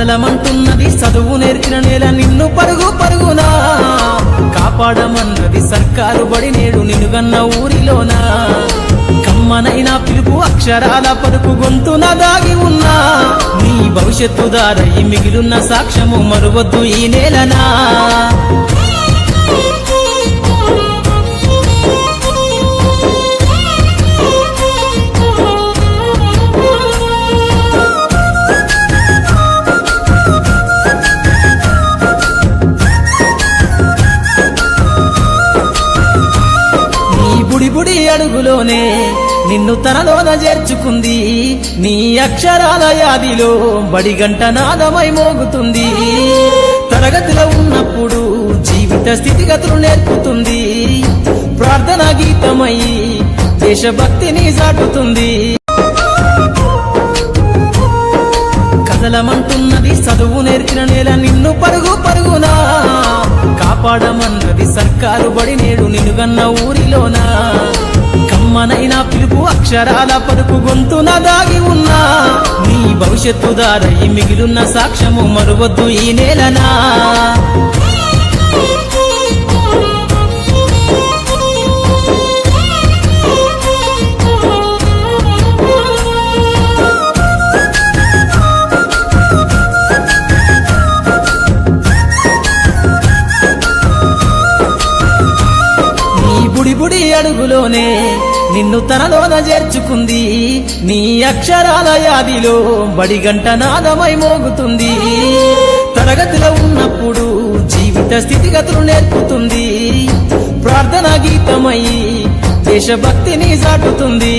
కదలమంటున్నది చదువు నేర్చిన నేల నిన్ను పరుగు పరుగునా కాపాడమన్నది సర్కారు బడి నేడు నిన్నుగన్న ఊరిలోనా కమ్మనైనా పిలుపు అక్షరాల పలుకు గొంతున దాగి ఉన్నా నీ భవిష్యత్తు దారై మిగిలున్న సాక్ష్యము మరువద్దు ఈ నేలనా బుడి అడుగులోనే నిన్ను తనలోన చేర్చుకుంది నీ అక్షరాల యాదిలో బడిగంట నాదమై మోగుతుంది తరగతిలో ఉన్నప్పుడు జీవిత స్థితిగతులు నేర్పుతుంది ప్రార్థనా గీతమై దేశభక్తిని చాటుతుంది కదలమంటున్నది చదువు నేర్చిన నేల నిన్ను పరుగు పరుగునా కాపాడమన్నది సర్కారు బడి నేడు నిన్నుగన్న ఊరిలోనా కమ్మనైనా పిలుపు అక్షరాల పలుకు గొంతున దాగి ఉన్నా నీ భవిష్యత్తు దారై మిగిలున్న సాక్ష్యము మరువద్దు ఈ నేలనా బుడి అడుగులోనే నిన్ను తనలోన చేర్చుకుంది నీ అక్షరాల యాదిలో బడిగంట నాదమై మోగుతుంది తరగతిలో ఉన్నప్పుడు జీవిత స్థితిగతులు నేర్పుతుంది ప్రార్థనా గీతమై దేశభక్తిని చాటుతుంది